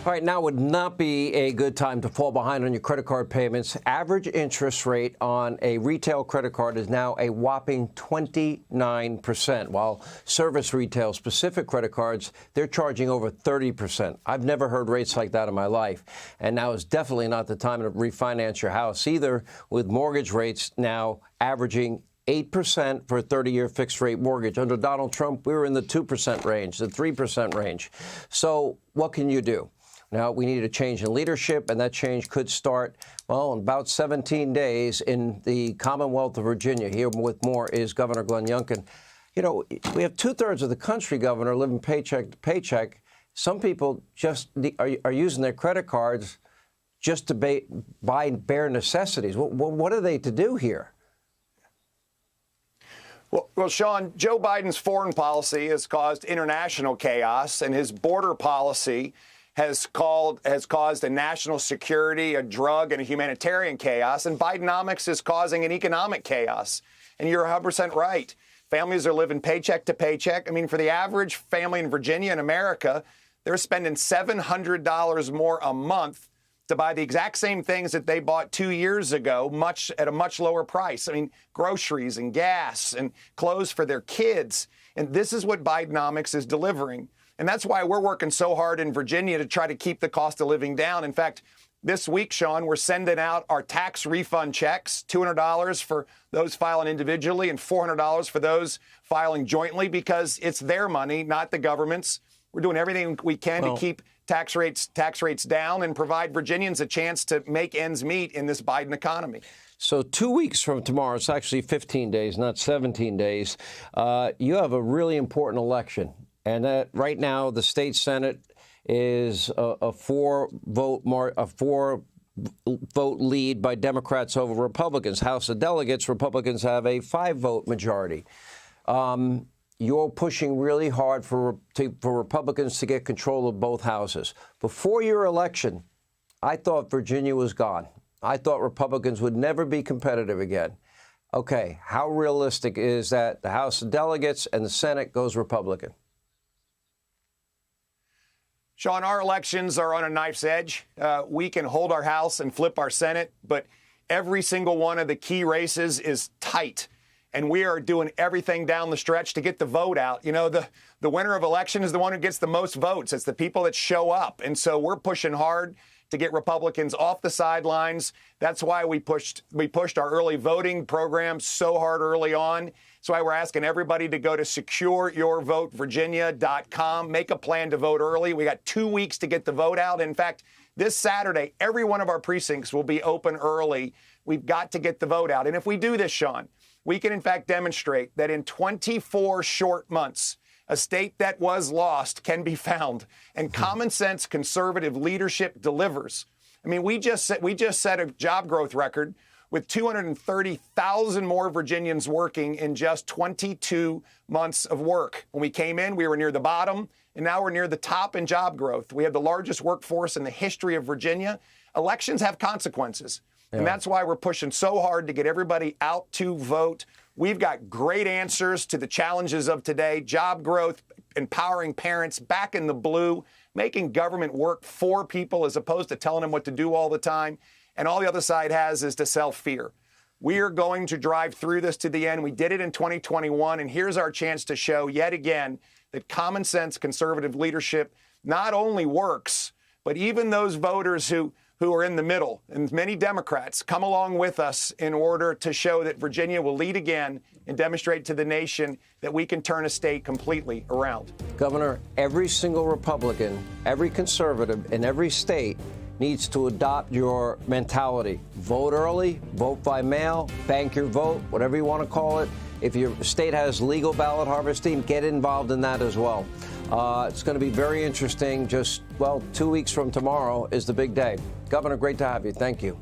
All right, now would not be a good time to fall behind on your credit card payments. Average interest rate on a retail credit card is now a whopping 29%, while service retail specific credit cards, they're charging over 30%. I've never heard rates like that in my life. And now is definitely not the time to refinance your house either, with mortgage rates now averaging 8% for a 30-year fixed-rate mortgage. Under Donald Trump, we were in the 2% range, the 3% range. So what can you do? Now, we need a change in leadership, and that change could start, well, in about 17 days in the Commonwealth of Virginia. Here with more is Governor Glenn Youngkin. You know, we have two-thirds of the country, Governor, living paycheck to paycheck. Some people just are using their credit cards just to buy bare necessities. What are they to do here? Well, Sean, Joe Biden's foreign policy has caused international chaos, and his border policy has caused a national security, a drug, and a humanitarian chaos. And Bidenomics is causing an economic chaos. And you're 100% right. Families are living paycheck to paycheck. I mean, for the average family in Virginia and America, they're spending $700 more a month to buy the exact same things that they bought 2 years ago, at a much lower price. I mean, groceries and gas and clothes for their kids. And this is what Bidenomics is delivering. And that's why we're working so hard in Virginia to try to keep the cost of living down. In fact, this week, Sean, we're sending out our tax refund checks, $200 for those filing individually and $400 for those filing jointly, because it's their money, not the government's. We're doing everything we can to keep tax rates down and provide Virginians a chance to make ends meet in this Biden economy. So 2 weeks from tomorrow, it's actually 15 days, not 17 da's, you have a really important election. And that right now, the state Senate is a four-vote lead by Democrats over Republicans. House of Delegates, Republicans have a 5-vote majority. You're pushing really hard for Republicans to get control of both houses. Before your election, I thought Virginia was gone. I thought Republicans would never be competitive again. Okay, how realistic is that the House of Delegates and the Senate goes Republican? Sean, our elections are on a knife's edge. We can hold our House and flip our Senate, but every single one of the key races is tight. And we are doing everything down the stretch to get the vote out. You know, the winner of election is the one who gets the most votes. It's the people that show up. And so we're pushing hard to get Republicans off the sidelines. That's why we pushed our early voting program so hard early on. That's why we're asking everybody to go to secureyourvotevirginia.com. Make a plan to vote early. We got 2 weeks to get the vote out. In fact, this Saturday, every one of our precincts will be open early. We've got to get the vote out. And if we do this, Sean, we can, in fact, demonstrate that in 24 short months, a state that was lost can be found, and common sense conservative leadership delivers. I mean, we just set a job growth record with 230,000 more Virginians working in just 22 months of work. When we came in, we were near the bottom, and now we're near the top in job growth. We have the largest workforce in the history of Virginia. Elections have consequences. And that's why we're pushing so hard to get everybody out to vote. We've got great answers to the challenges of today: job growth, empowering parents, back in the blue, making government work for people as opposed to telling them what to do all the time. And all the other side has is to sell fear. We are going to drive through this to the end. We did it in 2021. And here's our chance to show yet again that common sense conservative leadership not only works, but even those voters who are in the middle, and many Democrats, come along with us in order to show that Virginia will lead again and demonstrate to the nation that we can turn a state completely around. Governor, every single Republican, every conservative in every state needs to adopt your mentality. Vote early, vote by mail, bank your vote, whatever you want to call it. If your state has legal ballot harvesting, get involved in that as well. It's going to be very interesting. 2 weeks from tomorrow is the big day. Governor, great to have you. Thank you.